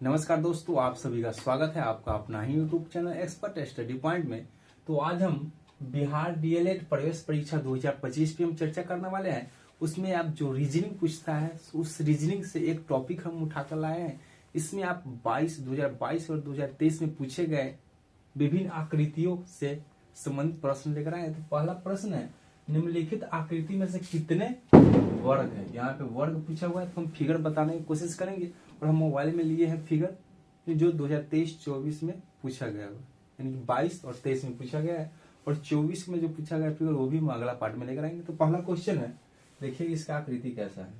नमस्कार दोस्तों, आप सभी का स्वागत है आपका अपना ही YouTube channel Expert Study Point में। तो आज हम बिहार डीएलएड प्रवेश परीक्षा 2025 पे हम चर्चा करने वाले हैं। उसमें आप जो रीजनिंग पूछता है उस रीजनिंग से एक टॉपिक हम उठाकर लाए हैं। इसमें आप 2022 और 2023 में पूछे गए विभिन्न आकृतियों से संबंधित प्रश्न लेकर आए हैं। तो पहला प्रश्न है, निम्नलिखित आकृति में से कितने वर्ग है। यहाँ पे वर्ग पूछा हुआ है तो हम फिगर बताने की कोशिश करेंगे। और हम मोबाइल में लिए हैं फिगर जो 2023-24 में पूछा गया है, यानी कि 22 और 23 में पूछा गया है। और 24 में जो पूछा गया फिगर वो भी हम अगला पार्ट में लेकर आएंगे। तो पहला क्वेश्चन है, देखिए इसका आकृति कैसा है।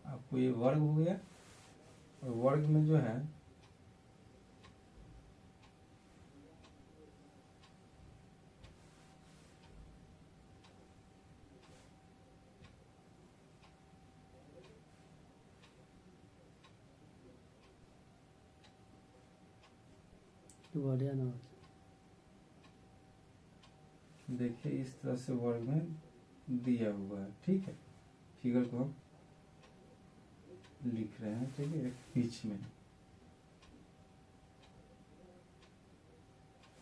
आपको ये वर्ग हो गया और वर्ग में जो है बढ़िया ना। देखिए इस तरह से वर्ग में दिया हुआ है, ठीक है। फिगर को हम लिख रहे हैं, ठीक है, बीच में।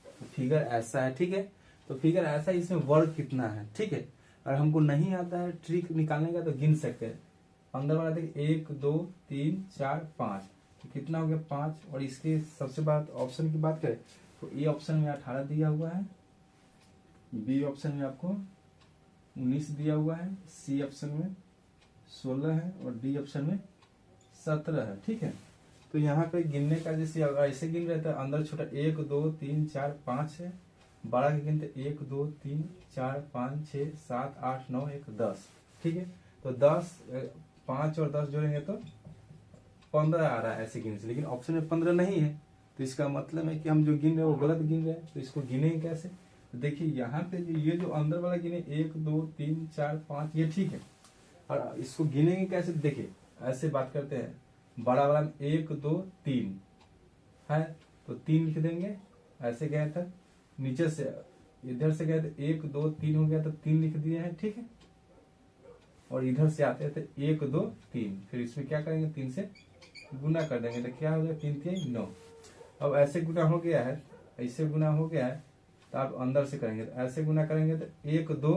तो फिगर ऐसा है, ठीक है। तो फिगर ऐसा है, इसमें वर्ग कितना है, ठीक है। और हमको नहीं आता है ट्रिक निकालने का तो गिन सकते हैं। अंदर वाला देखिए 1 2 3 4 5, तो कितना हो गया 5। और इसके सबसे बाद ऑप्शन की बात करें तो ए ऑप्शन में 18 दिया हुआ है, बी ऑप्शन में आपको 19 दिया हुआ है, सी ऑप्शन में 16 है और डी ऑप्शन में 17 है, ठीक है। तो यहाँ पे गिनने का जैसे ऐसे गिन रहे थे, अंदर छोटा 1 2 3 4 5 है, बड़ा के गिनते 1 2 3 4 5 6 7 8 9 1 10, ठीक है। तो 10 5 और 10 जोड़ेंगे तो 15 आ रहा है ऐसे गिनने से, लेकिन ऑप्शन में 15 नहीं है। तो इसका मतलब है कि हम जो गिन रहे हैं वो गलत गिन रहे हैं। तो इसको गिनेंगे कैसे, तो देखिए यहाँ पे ये जो अंदर वाला गिने 1 2 3 4 5 ये ठीक है। और इसको गिनेंगे कैसे, देखिए ऐसे बात करते हैं। बड़ा वाला 1 2 3 है तो 3 लिख देंगे, ऐसे गया था। नीचे से इधर से गए थे 1 2 3 हो गया तो 3 लिख दिए हैं, ठीक है। और इधर से आते थे 1 2 3, फिर इसमें क्या करेंगे 3 से गुना कर देंगे तो क्या हो जाएगा 3 3 9। अब ऐसे गुना हो गया है, ऐसे गुना हो गया है तो आप अंदर से करेंगे तो ऐसे गुना करेंगे तो 1 2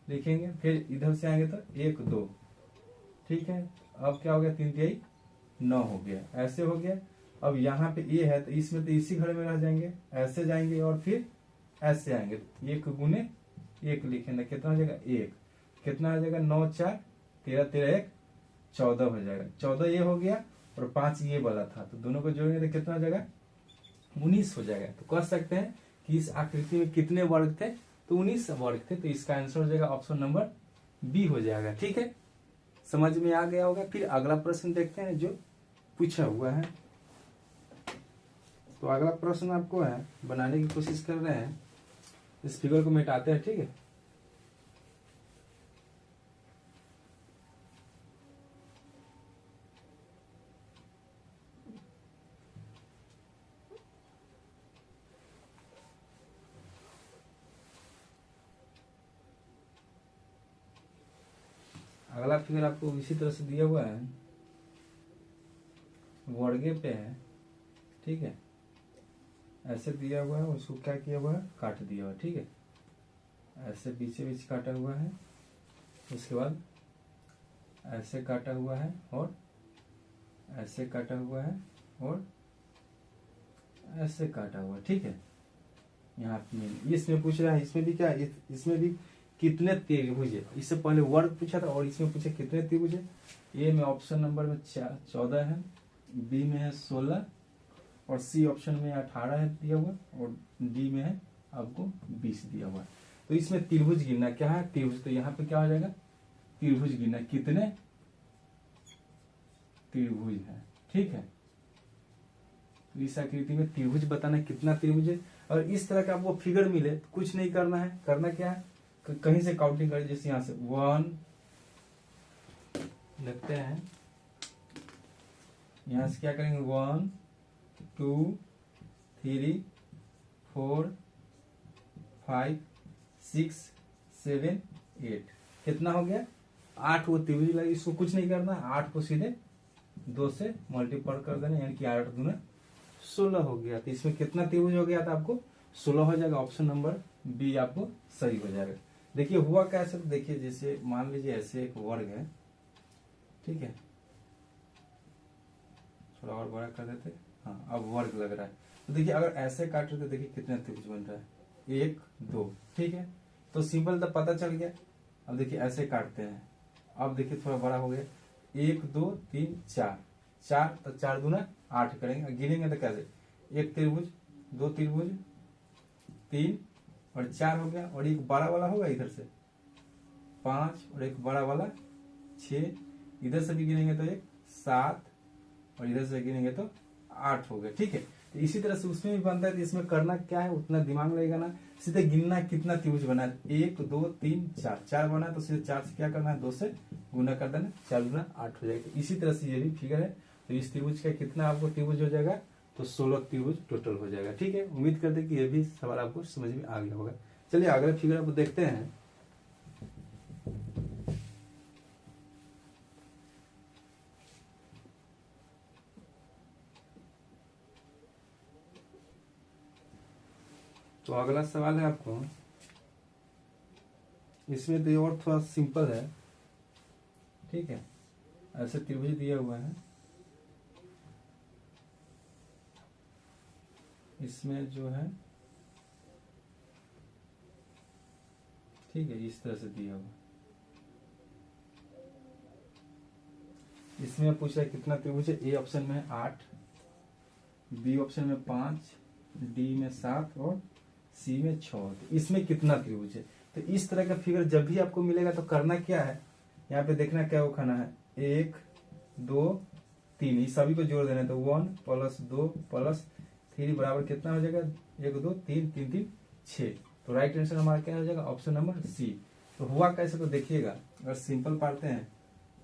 लिखेंगे, फिर इधर से आएंगे तो 1 2, ठीक है। अब क्या हो गया 3 3 9 हो गया, ऐसे हो गया। अब यहाँ पे ये है तो इसमें तो इसी घर में रह जाएंगे, ऐसे जाएंगे और फिर ऐसे आएंगे। 1 गुने 1 लिखेंगे, कितना हो जाएगा 1, कितना हो जाएगा 9 4 13 13 1 14 हो जाएगा। 14 ये हो गया और 5 ये वाला था, तो दोनों को जोड़ेंगे तो कितना हो जाएगा 19 हो जाएगा। तो कह सकते हैं कि इस आकृति में कितने वर्ग थे, तो 19 वर्ग थे। तो इसका आंसर हो जाएगा ऑप्शन नंबर बी हो जाएगा, ठीक है। समझ में आ गया होगा। फिर अगला प्रश्न देखते हैं जो पूछा हुआ है। तो अगला प्रश्न आपको है, बनाने की कोशिश कर रहे हैं। इस फिगर को मिटाते हैं, ठीक है। अगला फिगर आपको इसी तरह से दिया हुआ है, वर्गे पे है, ठीक है। ऐसे दिया हुआ है, उसको क्या किया हुआ है काट दिया हुआ है, ठीक है। ऐसे बीचे बीच काटा हुआ है, उसके बाद ऐसे काटा हुआ है और ऐसे काटा हुआ है और ऐसे काटा हुआ है, ठीक है। यहाँ इसमें पूछ रहा है, इसमें भी क्या इसमें भी कितने त्रिभुज है। इससे पहले वर्ग पूछा था और इसमें पूछा कितने त्रिभुज है। ए में ऑप्शन नंबर में 14 है, बी में है 16 और सी ऑप्शन में 18 है दिया हुआ, और डी में है आपको 20 दिया हुआ है। तो इसमें त्रिभुज गिनना क्या है, त्रिभुज। तो यहाँ पे क्या हो जाएगा त्रिभुज गिनना, कितने त्रिभुज है, ठीक है। तो इस आकृति में त्रिभुज बताना कितना त्रिभुज है। और इस तरह का आपको फिगर मिले तो कुछ नहीं करना है, करना क्या है कहीं से काउंटिंग करें। जैसे यहां से 1 लिखते हैं, यहां से क्या करेंगे 1 2 3 4 5 6 7 8, कितना हो गया 8 वो त्रिभुज लगे, इसको कुछ नहीं करना, 8 को सीधे 2 से मल्टीप्लाई कर देना, यानी कि 8 दूना 16 हो गया। तो इसमें कितना त्रिभुज हो गया था आपको 16 हो जाएगा। ऑप्शन नंबर बी आपको सही हो जाएगा। देखिए हुआ कैसे, तो देखिए जैसे मान लीजिए ऐसे एक वर्ग है, ठीक है, थोड़ा और बड़ा कर देते, हाँ अब वर्ग लग रहा है। तो देखिए अगर ऐसे काट रहे तो देखिए कितना त्रिभुज बन रहा है 1 2, ठीक है, तो सिंपल तो पता चल गया। अब देखिए ऐसे काटते हैं, अब देखिए थोड़ा बड़ा हो गया 1 2 3 4, 4 तो 4 दूना 8 करेंगे, गिनेंगे तो कैसे, एक त्रिभुज, 2 त्रिभुज, 3 और 4 हो गया, और एक बड़ा वाला होगा इधर से 5 और एक बड़ा वाला 6, इधर से भी गिनेंगे तो एक 7 और इधर से गिनेंगे तो 8 हो गया, ठीक है। तो इसी तरह से उसमें भी बनता है। तो इसमें करना क्या है, उतना दिमाग लगेगा ना, सीधे गिनना कितना त्रिभुज बना है, 1 2 3 4, 4 बना तो सीधे 4 से क्या करना है, 2 से गुना कर देना, 4 गुना 8 हो जाएगा। तो इसी तरह से ये भी फिगर है। तो इस त्रिभुज का कितना आपको त्रिभुज हो जाएगा, तो 16 त्रिभुज टोटल हो जाएगा, ठीक है। उम्मीद करते हैं कि ये भी सवाल आपको समझ में आ गया होगा। चलिए अगले फिगर आपको देखते हैं। तो अगला सवाल है आपको, इसमें तो ये और थोड़ा सिंपल है, ठीक है। ऐसे त्रिभुज दिया हुआ है, इसमें जो है, ठीक है, इस तरह से दिया हुआ। इसमें पूछ रहा है कितना त्रिभुज है। ए ऑप्शन में है 8, बी ऑप्शन में 5, डी में 7 और सी में 6। तो इसमें कितना त्रिभुज है। तो इस तरह का फिगर जब भी आपको मिलेगा तो करना क्या है, यहाँ पे देखना क्या वो खाना है, 1 2 3, इस सभी को जोड़ देना है। तो 1 + 2 + 3 बराबर कितना हो जाएगा, 1 2 3 3 3 6। तो राइट आंसर हमारा क्या हो जाएगा, ऑप्शन नंबर सी। तो हुआ कैसे, तो देखिएगा अगर सिंपल पढ़ते हैं,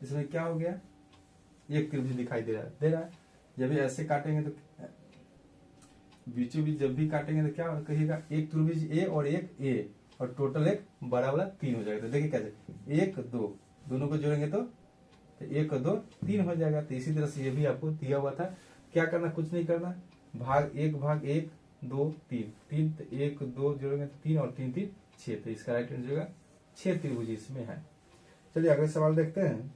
इसमें क्या हो गया, एक त्रिभुज दिखाई दे रहा है। जब भी ऐसे काटेंगे तो बीचों बीच जब भी काटेंगे तो क्या कहिएगा, एक त्रिभुज ए और एक ए, और टोटल एक बड़ा वाला 3 हो जाएगा। तो देखिए कैसे 1 2, दोनों को जोड़ेंगे तो 1 2 3 हो जाएगा। तो इसी तरह से ये भी आपको दिया हुआ था। क्या करना, कुछ नहीं करना, भाग 1 2 3 3, तो 1 2 जोड़ेंगे तो 3 और 3 3 6। तो इसका राइट आंसर होगा 6 त्रिभुज इसमें है। चलिए अगला सवाल देखते हैं।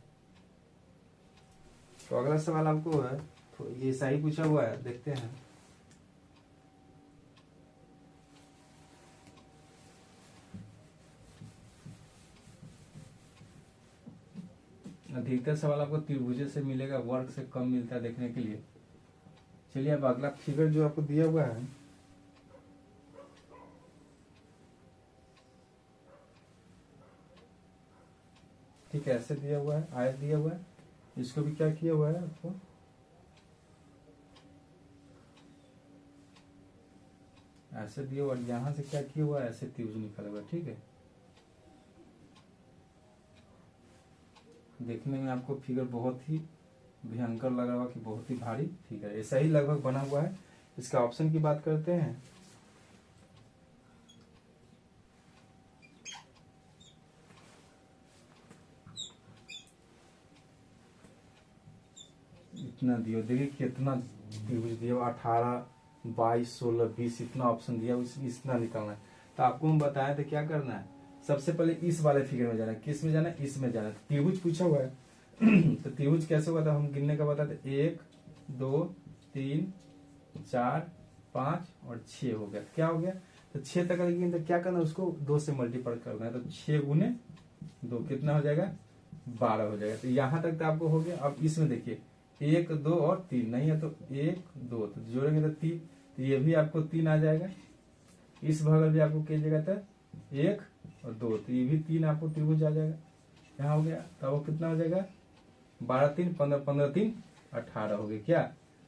तो अगला सवाल आपको है, तो ये सही पूछा हुआ है, देखते हैं। अधिकतर सवाल आपको त्रिभुज से मिलेगा, वर्ग से कम मिलता है देखने के लिए। चलिए अब अगला फिगर जो आपको दिया हुआ है, ठीक है, ऐसे दिया हुआ है, आयत दिया हुआ है। इसको भी क्या किया हुआ है आपको, ऐसे दिया हुआ, और यहां से क्या किया हुआ है, ऐसे त्रिभुज निकला हुआ है, ठीक है। देखने में आपको फिगर बहुत ही भयंकर लग रहा होगा कि बहुत ही भारी फिगर, ऐसा ही लगभग बना हुआ है। इसका ऑप्शन की बात करते हैं। इतना दिया, देखिए कितना त्रिभुज दिया, 18 22 16 20, इतना ऑप्शन दिया, इतना निकालना है। तो आपको हम बताया था क्या करना है, सबसे पहले इस वाले फिगर में जाना है। किस में जाना है, इसमें जाना है। त्रिभुज पूछा हुआ है तो त्रिभुज कैसे हुआ था, हम गिनने का बताते, 1 2 3 4 5 और 6 हो गया। क्या हो गया, तो 6 तक गिन, तो क्या करना है, उसको 2 से मल्टीप्लाई करना है। तो 6 गुने 2 कितना हो जाएगा, 12 हो जाएगा। तो यहां तक तो आपको हो गया। अब इसमें देखिए 1 2 और 3 नहीं है, तो 1 2, तो जोड़ेंगे तो 3, तो ये भी आपको 3 आ जाएगा। इस बगल भी आपको कीजिएगा तो 1 और 2, तो ये भी 3 आपको त्रिभुज आ जाएगा। यहाँ हो गया, तो वो कितना हो जाएगा, 12 3 15 15 3 18 हो गया। क्या,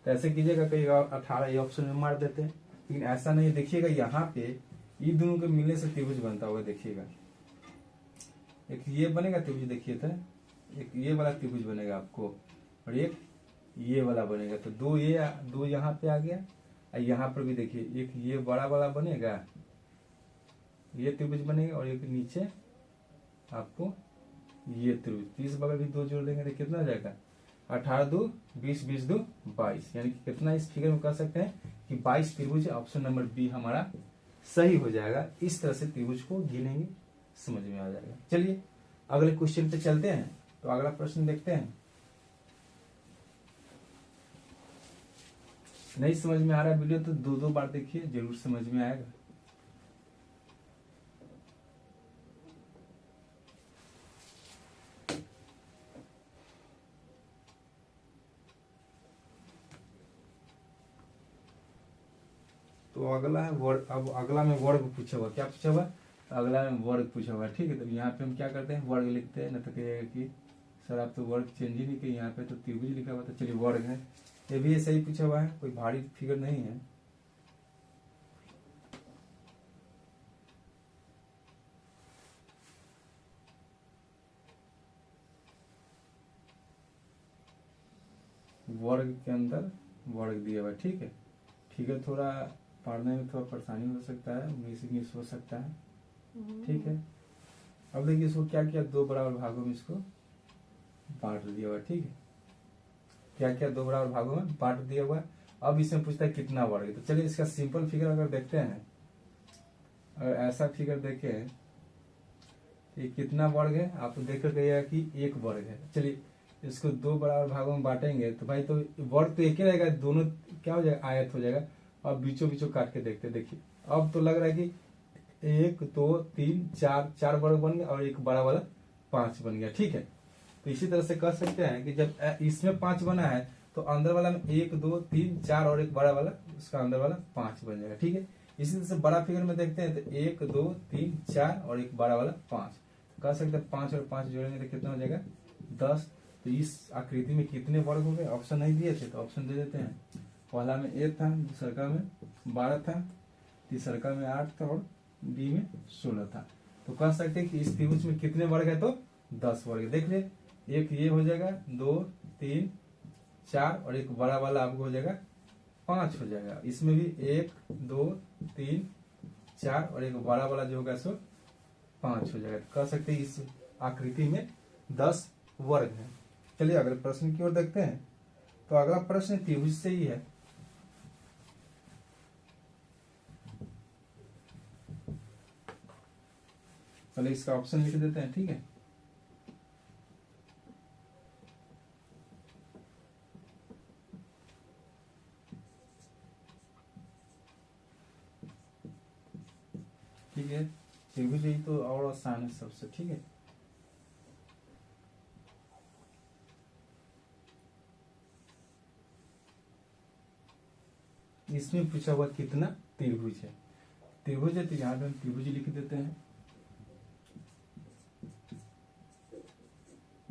तो ऐसे कीजिएगा, कहीं 18 ये ऑप्शन में मार देते हैं, लेकिन ऐसा नहीं है। देखिएगा यहाँ पे ये दोनों के मिलने से त्रिभुज बनता होगा। देखिएगा एक ये बनेगा त्रिभुज, देखिए तो एक ये वाला त्रिभुज बनेगा आपको, और एक ये वाला बनेगा। तो दो यहाँ पे आ गया, और यहाँ पर भी देखिए एक ये बड़ा वाला बनेगा, ये त्रिभुज बनेगा, और एक नीचे आपको ये त्रिभुज, तो इस बगल भी 2 जोड़ देंगे तो कितना हो जाएगा 18 2 20, 20 2 22, यानी कि कितना इस फिगर में कह सकते हैं कि 22 त्रिभुज। ऑप्शन नंबर बी हमारा सही हो जाएगा। इस तरह से त्रिभुज को गिनेंगे, समझ में आ जाएगा। चलिए अगले क्वेश्चन पे चलते हैं। तो अगला प्रश्न देखते हैं। नहीं समझ में आ रहा है वीडियो तो 2 बार देखिए, जरूर समझ में आएगा। तो अगला है वर्ग। अब अगला में वर्ग पूछा हुआ, क्या पूछा हुआ, तो अगला में वर्ग पूछा हुआ। ठीक है, तो यहाँ पे हम क्या करते हैं, वर्ग लिखते हैं। न तो कहेगा कि सर आप तो वर्ग चेंज ही नहीं किए, यहाँ पे तो त्रिभुज लिखा हुआ। तो चलिए वर्ग है, ये भी ऐसा ही पूछा हुआ है, कोई भारी फिगर नहीं है। वर्ग के अंदर वर्ग दिया हुआ है। ठीक है, फिगर थोड़ा पढ़ने में थोड़ा परेशानी हो सकता है, 19 हो सकता है। ठीक है, अब देखिए इसको क्या किया, 2 बराबर भागों में इसको बांट दिया हुआ है। ठीक है, क्या क्या 2 बराबर भागों में बांट दिया हुआ है। अब इसमें पूछता है कितना वर्ग है। तो चलिए इसका सिंपल फिगर अगर देखते हैं, अगर ऐसा फिगर देखें ये कितना वर्ग है, आप देख कर कहिएगा कि 1 वर्ग है। चलिए इसको 2 बराबर भागों में बांटेंगे तो भाई तो वर्ग तो एक ही रहेगा, दोनों क्या हो जाएगा, आयत हो जाएगा। अब बीचों बीचों काट के देखते, देखिए अब तो लग रहा है कि 1 2 3 4 4 वर्ग बन गया और एक बड़ा वाला 5 बन गया। ठीक है, तो इसी तरह से कह सकते हैं कि जब इसमें 5 बना है तो अंदर वाला में 1 2 3 4 और एक बड़ा वाला, उसका अंदर वाला 5 बन जाएगा। ठीक है, इसी तरह से बड़ा फिगर में देखते हैं तो 1 2 3 4 और एक बड़ा वाला 5, कह सकते हैं 5 और 5 जोड़ेंगे तो कितना हो जाएगा 10। तो इस आकृति में कितने वर्ग हो गए, ऑप्शन नहीं दिए थे तो ऑप्शन दे देते हैं। पहला में 1 था, दूसरा में 12 था, तीसरा में 8 था और बी में 16 था। तो कह सकते हैं कि इस त्रिभुज में कितने वर्ग है, तो 10 वर्ग। देख ले, एक ये हो जाएगा 2 3 4 और एक बड़ा वाला आपको हो जाएगा 5 हो जाएगा। इसमें भी 1 2 3 4 और एक बड़ा वाला जो होगा सो 5 हो जाएगा। तो कह सकते हैं इस आकृति में 10 वर्ग है। चलिए अगले प्रश्न की ओर देखते हैं। तो अगला प्रश्न त्रिभुज से ही है। पहले इसका ऑप्शन लिख देते हैं। ठीक है, ठीक है, त्रिभुज ही तो और आसान है सबसे। ठीक है, इसमें पूछा हुआ कितना त्रिभुज है। त्रिभुज है तो यहाँ पे हम त्रिभुज लिख देते हैं।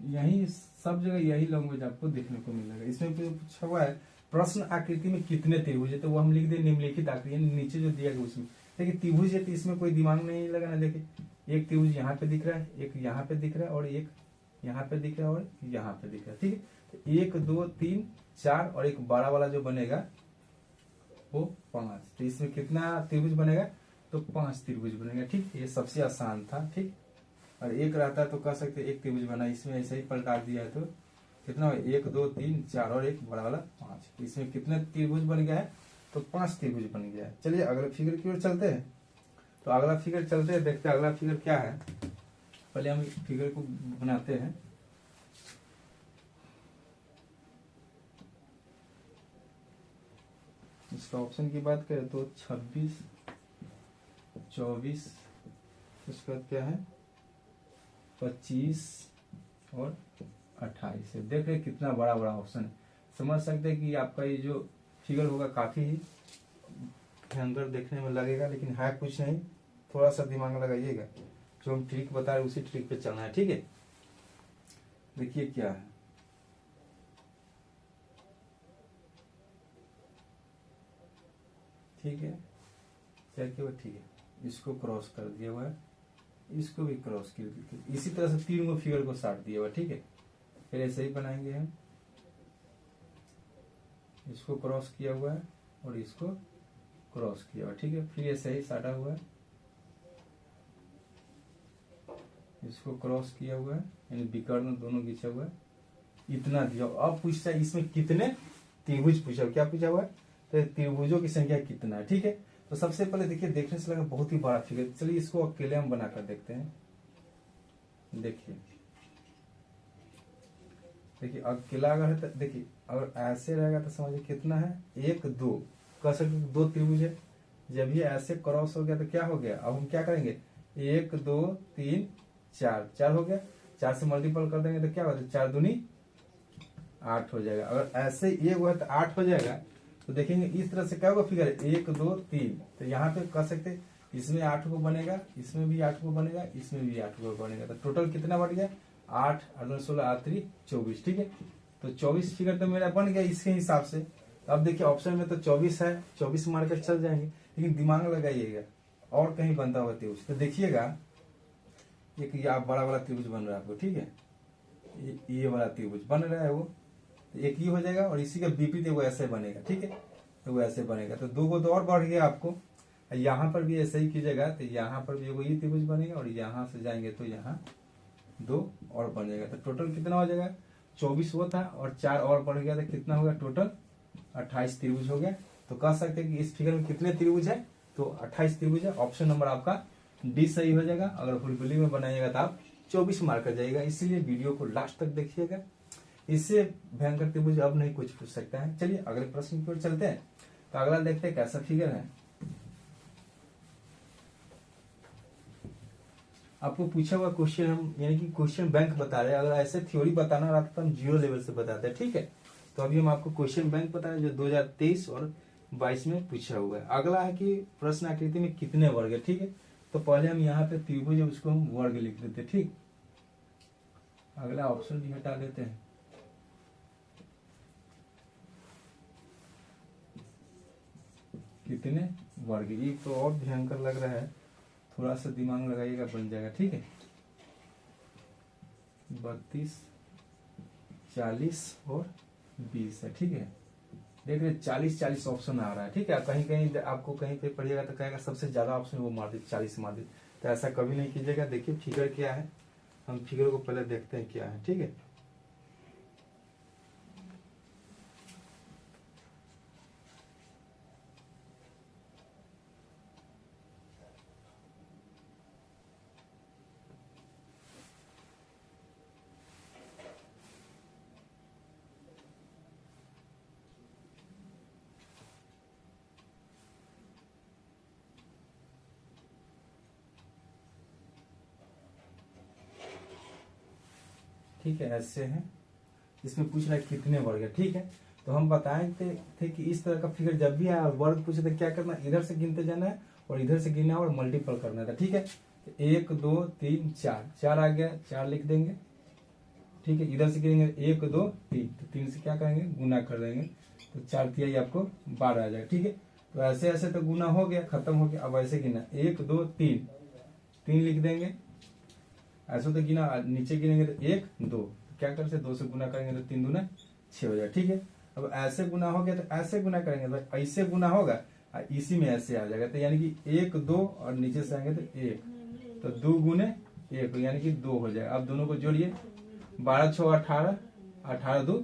यही सब जगह यही लैंग्वेज आपको देखने को मिलेगा। इसमें पूछा हुआ है प्रश्न आकृति में कितने त्रिभुज है, तो वो हम लिख दे निम्नलिखित आकृति, नीचे जो दिया गया उसमें। देखिए त्रिभुज है तो इसमें कोई दिमाग नहीं लगाना। देखिए एक त्रिभुज यहाँ पे दिख रहा है, एक यहाँ पे दिख रहा है और एक यहाँ पे दिख रहा है और यहाँ पे दिख रहा है। ठीक है, तो 1 2 3 4 और एक बड़ा वाला जो बनेगा वो 5। तो इसमें कितना त्रिभुज बनेगा, तो 5 त्रिभुज बनेगा। ठीक, ये सबसे आसान था। ठीक, और एक रहता है तो कह सकते एक त्रिभुज बना, इसमें ऐसे ही पलटा दिया है तो कितना हो, 1 2 3 4 और एक बड़ा वाला 5। इसमें कितने त्रिभुज बन गया है, तो 5 त्रिभुज बन गया है। चलिए अगले फिगर की ओर चलते हैं। तो अगला फिगर चलते हैं, देखते हैं अगला फिगर क्या है। पहले हम फिगर को बनाते हैं। इसका ऑप्शन की बात करें तो 26 24, उसके बाद क्या है 25 और 28 है। देख रहे कितना बड़ा बड़ा ऑप्शन है। समझ सकते हैं कि आपका ये जो फिगर होगा काफी ही भयंकर देखने में लगेगा, लेकिन है कुछ नहीं, थोड़ा सा दिमाग लगाइएगा। जो हम ट्रिक बता रहे उसी ट्रिक पे चलना है। ठीक है, देखिए क्या है, ठीक है क्या किया, ठीक है इसको क्रॉस कर दिया हुआ है, इसको भी क्रॉस कर दिया। इसी तरह से 3 फिगर को साट दिया हुआ। ठीक है, फिर ऐसे ही बनाएंगे हम, इसको क्रॉस किया हुआ है और इसको क्रॉस किया हुआ। ठीक है, फिर ऐसे ही साटा हुआ है, इसको क्रॉस किया हुआ है यानी विकर्ण दोनों खींचा हुआ है, इतना दिया। अब पूछता है इसमें कितने त्रिभुज पूछा, क्या पूछा हुआ है, तो त्रिभुजों की संख्या कितना है। ठीक है, तो सबसे पहले देखिए, देखने से लगा बहुत ही बड़ा फिगर, चलिए इसको अकेले हम बनाकर देखते हैं। देखिए देखिए अकेला अगर है तो देखिए, अगर ऐसे रहेगा तो समझिए कितना है, 1 2, कह सकते 2 त्रिभुज है। जब ये ऐसे क्रॉस हो गया तो क्या हो गया, अब हम क्या करेंगे, 1 2 3 4, 4 हो गया, 4 से मल्टीपल कर देंगे तो क्या होगा, 4 दूनी 8 हो जाएगा। अगर ऐसे ये हुआ तो 8 हो जाएगा। तो देखेंगे इस तरह से क्या होगा फिगर, 1 2 3, तो यहाँ पे कह सकते इसमें 8 को बनेगा, इसमें भी 8 को बनेगा, इसमें भी 8 को बनेगा, तो टोटल कितना बढ़ गया, 8 और 16 8 3 24। ठीक है, तो 24 फिगर तो मेरा बन गया इसके हिसाब से। अब देखिए ऑप्शन में तो 24 है, 24 मार कर चल जाएंगे, लेकिन दिमाग लगाइएगा और कहीं बनता हुआ त्रिभुज। तो देखिएगा एक ये आप बड़ा वाला त्रिभुज बन रहा है आपको, ठीक है, ये वाला त्रिभुज बन रहा है वो, तो एक ही हो जाएगा, और इसी का विपरीत वो ऐसे बनेगा। ठीक है, तो वो ऐसे बनेगा, तो 2 को तो और बढ़ गया आपको। यहाँ पर भी ऐसे ही कीजिएगा, तो यहाँ पर भी एगो ये त्रिभुज बनेगा, और यहाँ से जाएंगे तो यहाँ 2 और बन जाएगा। तो टोटल कितना हो जाएगा, 24 वो था और 4 और बढ़ गया, तो कितना होगा टोटल 28 त्रिभुज हो गया। तो कह सकते हैं कि इस फिगर में कितने त्रिभुज है, तो 28 त्रिभुज है। ऑप्शन नंबर आपका डी सही हो जाएगा। अगर हुलगुली में बनाइएगा तो आप 24 मार्क कर जाएगा। इसीलिए वीडियो को लास्ट तक देखिएगा, इससे भयंकर त्रिभुज अब नहीं कुछ पूछ सकता है। चलिए अगले प्रश्न की ओर चलते हैं। तो अगला देखते हैं कैसा फिगर है। आपको पूछा हुआ क्वेश्चन हम यानी कि क्वेश्चन बैंक बता रहे हैं। अगर ऐसे थ्योरी बताना रहा तो हम 0 लेवल से बताते हैं। ठीक है, तो अभी हम आपको क्वेश्चन बैंक बता रहे हैं जो 2023 और 22 में पूछा हुआ है। अगला है कि प्रश्न आकृति में कितने वर्ग है। ठीक है, तो पहले हम यहाँ पे त्रिभुज है उसको हम वर्ग लिख देते। ठीक, अगला ऑप्शन भी हटा देते हैं। कितने वर्ग, ये तो और भयंकर लग रहा है, थोड़ा सा दिमाग लगाइएगा बन जाएगा। ठीक है, 32 40 और 20 है। ठीक है, देख रहे 40 ऑप्शन आ रहा है। ठीक है, कहीं कहीं आपको कहीं पे पढ़िएगा तो कहेगा सबसे ज्यादा ऑप्शन वो मार दे, 40 मार दे, तो ऐसा कभी नहीं कीजिएगा। देखिए फिगर क्या है, हम फिगर को पहले देखते हैं क्या है। ठीक है, ठीक है, ऐसे है, इसमें पूछ रहा है कितने वर्ग है। ठीक है, तो हम बताए थे कि इस तरह का फिगर जब भी आया वर्ग पूछे तो क्या करना, इधर से गिनते जाना है और इधर से गिनना है और मल्टीपल करना था। ठीक है, 1 2 3 4, 4 आ गया, 4 लिख देंगे। ठीक है, इधर से गिनेंगे 1 2 3, तो 3 से क्या करेंगे, गुना कर देंगे, तो 4 तिहाई आपको 12 आ जाएगा। ठीक है, तो ऐसे ऐसे तो गुना हो गया, खत्म हो गया। अब ऐसे गिना 1 2 3, 3 लिख देंगे। ऐसे तो गिना, नीचे गिनेंगे तो 1 2, तो क्या करते 2 से गुना करेंगे तो 3 दूना 6 हो जाएगा। ठीक है, अब ऐसे गुना हो गया तो ऐसे गुना करेंगे तो ऐसे गुना होगा, इसी में ऐसे आ जाएगा, तो यानी कि 1 2 और नीचे से आएंगे तो 1, तो 2 गुने 1 यानी कि 2 हो जाएगा। अब दोनों को जोड़िए, 12 6 18, 18 2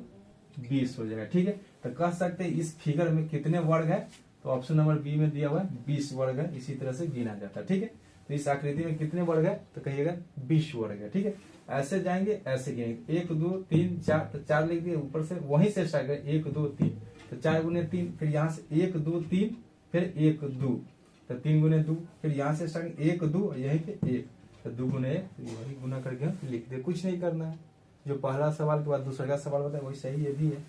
20 हो जाएगा। ठीक है, तो कह सकते हैं इस फिगर में कितने वर्ग है, तो ऑप्शन नंबर बी में दिया हुआ है 20 वर्ग है। इसी तरह से गिना जाता है। ठीक है, तो इस आकृति में कितने वर्ग है, तो कहिएगा 20 वर्ग है। ठीक है, ऐसे जाएंगे ऐसे गिनेंगे, 1 2 3 4, तो 4 लिख दिए, ऊपर से वहीं से स्टार्ट करें 1 2 3, तो 4 गुने 3, फिर यहाँ से 1 2 3, फिर 1 2, तो 3 गुने 2, फिर यहाँ से स्टार्ट 1 2 और यहीं पे 1, तो 2 गुने 1, वही गुना करके हम लिख दे, कुछ नहीं करना है। जो पहला सवाल के बाद दूसरा का सवाल बताया वही सही ये भी है।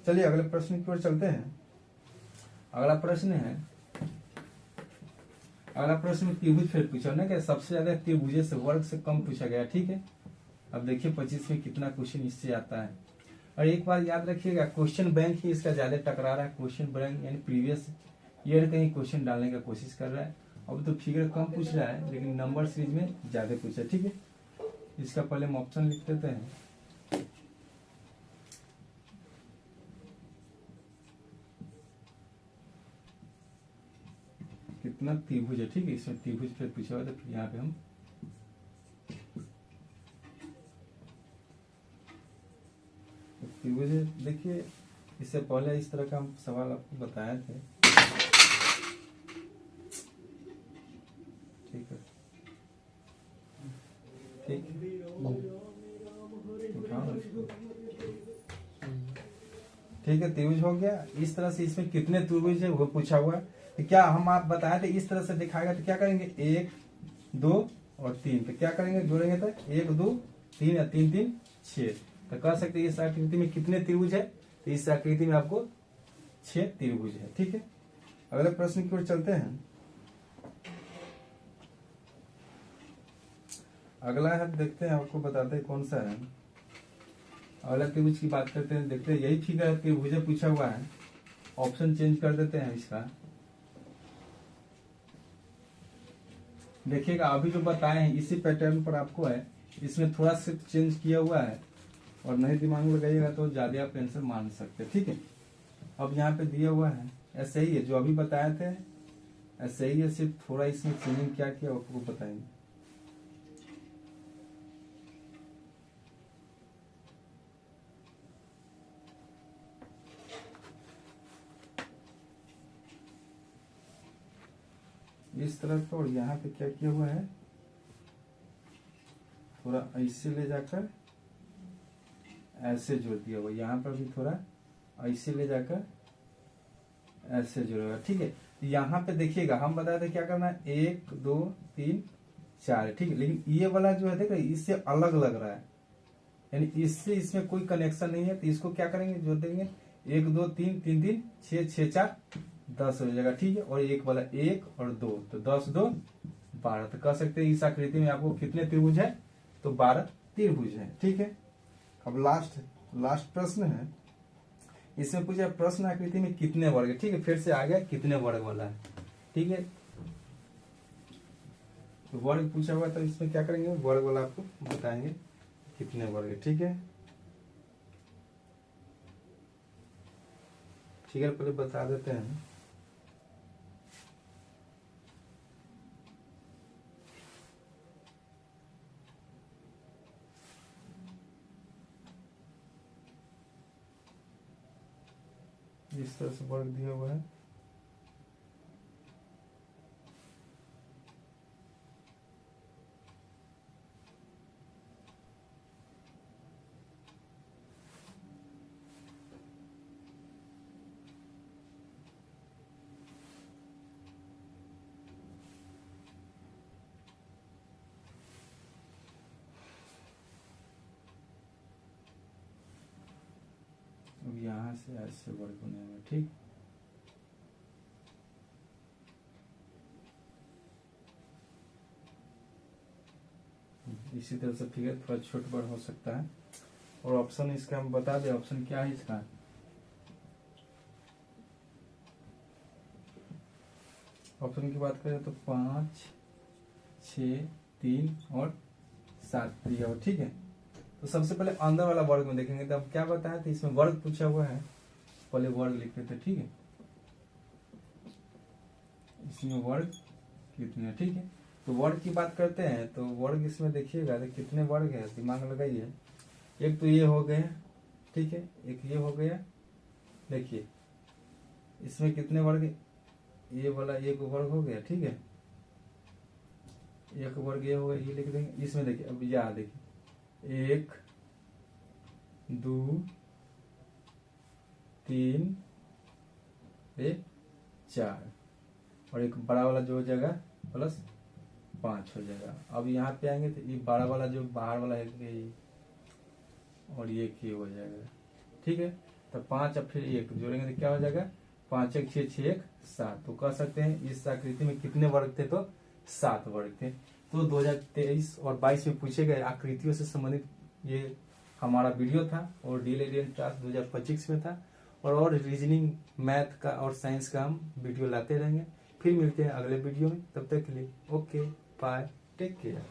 चलिए अगले प्रश्न की ओर चलते हैं। अगला प्रश्न है, अगला प्रश्न में त्रिभुज फिर पूछा ना, कि सबसे ज्यादा त्रिभुज से वर्ग से कम पूछा गया। ठीक है, अब देखिए 25 में कितना क्वेश्चन इससे आता है। और एक बार याद रखिएगा, क्वेश्चन बैंक ही इसका ज्यादा टकरा रहा है। क्वेश्चन बैंक यानी प्रीवियस ईयर कहीं क्वेश्चन डालने का कोशिश कर रहा है। अब तो फिगर कम पूछ रहा है लेकिन नंबर सीरीज में ज्यादा पूछा। ठीक है, इसका पहले हम ऑप्शन लिख देते हैं। कितना त्रिभुज है। ठीक है, इसमें त्रिभुज फिर पूछा हुआ, तो फिर यहाँ पे हम त्रिभुज है। देखिए इससे पहले इस तरह का हम सवाल आपको बताए थे, ठीक है, ठीक ठीक है, त्रिभुज हो गया। इस तरह से इसमें कितने त्रिभुज है वो पूछा हुआ है। तो क्या हम आप बताए थे इस तरह से दिखाएगा तो क्या करेंगे, 1 2 और 3, तो क्या करेंगे जोड़ेंगे तो 1 2 3 या 3 3 6। तो कह सकते हैं इस आकृति में कितने त्रिभुज है, तो इस आकृति में आपको 6 त्रिभुज है। ठीक है, अगले प्रश्न की ओर चलते हैं। अगला है, देखते हैं आपको बताते हैं कौन सा है। अगला त्रिभुज की बात करते हैं, देखते हैं यही फिगर त्रिभुज पूछा हुआ है। ऑप्शन चेंज कर देते हैं इसका। देखिएगा अभी जो बताए हैं इसी पैटर्न पर आपको है, इसमें थोड़ा सा चेंज किया हुआ है और नहीं दिमाग में लगाइएगा तो ज्यादा आप आंसर मान सकते हैं। ठीक है, अब यहाँ पे दिया हुआ है ऐसे ही है जो अभी बताए थे, ऐसे ही है, सिर्फ थोड़ा इसमें चेंजिंग क्या किया आपको बताएंगे। इस तरह का, और यहाँ पे क्या किया हुआ है, थोड़ा ऐसे ले जाकर ऐसे जोड़ दिया हुआ, यहाँ पर भी थोड़ा ऐसे ले जाकर ऐसे जोड़ेगा। ठीक है, यहाँ पे देखिएगा हम बताए थे क्या करना है, 1 2 3 4, ठीक है, लेकिन ये वाला जो है देखो इससे अलग लग रहा है, यानी इससे इसमें कोई कनेक्शन नहीं है। तो इसको क्या करेंगे, जोड़ देंगे, 1 2 3 3 3 6 6 4 10 हो जाएगा। ठीक है, और एक वाला 1 और 2, तो 10 2 12। तो कह सकते हैं इस आकृति में आपको कितने त्रिभुज है, तो 12 त्रिभुज है। ठीक है, अब लास्ट प्रश्न है, इसमें पूछा प्रश्न आकृति में कितने वर्ग है। ठीक है, फिर से आ गया कितने वर्ग वाला है। ठीक है, तो वर्ग पूछा हुआ तो इसमें क्या करेंगे, वर्ग वाला आपको बताएंगे कितने वर्ग है। ठीक है, ठीक है, पहले बता देते हैं। इस तरह से वर्ग दिया हुआ है। अब यहाँ से ऐसे वर्ग बनेगा। ठीक, इसी तरह से फिगर थोड़ा छोट बड़ हो सकता है। और ऑप्शन इसका हम बता दें, ऑप्शन क्या है इसका, ऑप्शन की बात करें तो 5 6 3 और 7 दिया हुआ। ठीक है, तो सबसे पहले अंदर वाला वर्ग में देखेंगे। तो अब क्या बताया था, इसमें वर्ग पूछा हुआ है, पहले वर्ग लिखते थे। ठीक है, इसमें वर्ग कितने, ठीक है, तो वर्ग की बात करते हैं। तो वर्ग इसमें देखिएगा तो कितने वर्ग है, दिमाग लगाइए। एक तो ये हो गए, ठीक है, एक ये हो गया। देखिए इसमें कितने वर्ग, ये वाला एक वर्ग हो गया। ठीक है, एक वर्ग ये हो गया, ये लिख देंगे। इसमें देखिए अब यहाँ देखिए 1 2 3 1 4, और एक बड़ा वाला जो हो जाएगा प्लस 5 हो जाएगा। अब यहाँ पे आएंगे तो ये बड़ा वाला जो बाहर वाला है ये, और ये की हो जाएगा। ठीक है, तो 5 अब फिर 1 जोड़ेंगे तो क्या हो जाएगा, 5 1 6 6 1 7। तो कह सकते हैं इस आकृति में कितने वर्ग थे, तो 7 वर्ग थे। तो 2023 और 22 में पूछे गए आकृतियों से संबंधित ये हमारा वीडियो था, और DL क्लास 2025 में था। और रीजनिंग, मैथ का और साइंस का हम वीडियो लाते रहेंगे। फिर मिलते हैं अगले वीडियो में, तब तक के लिए ओके बाय, टेक केयर।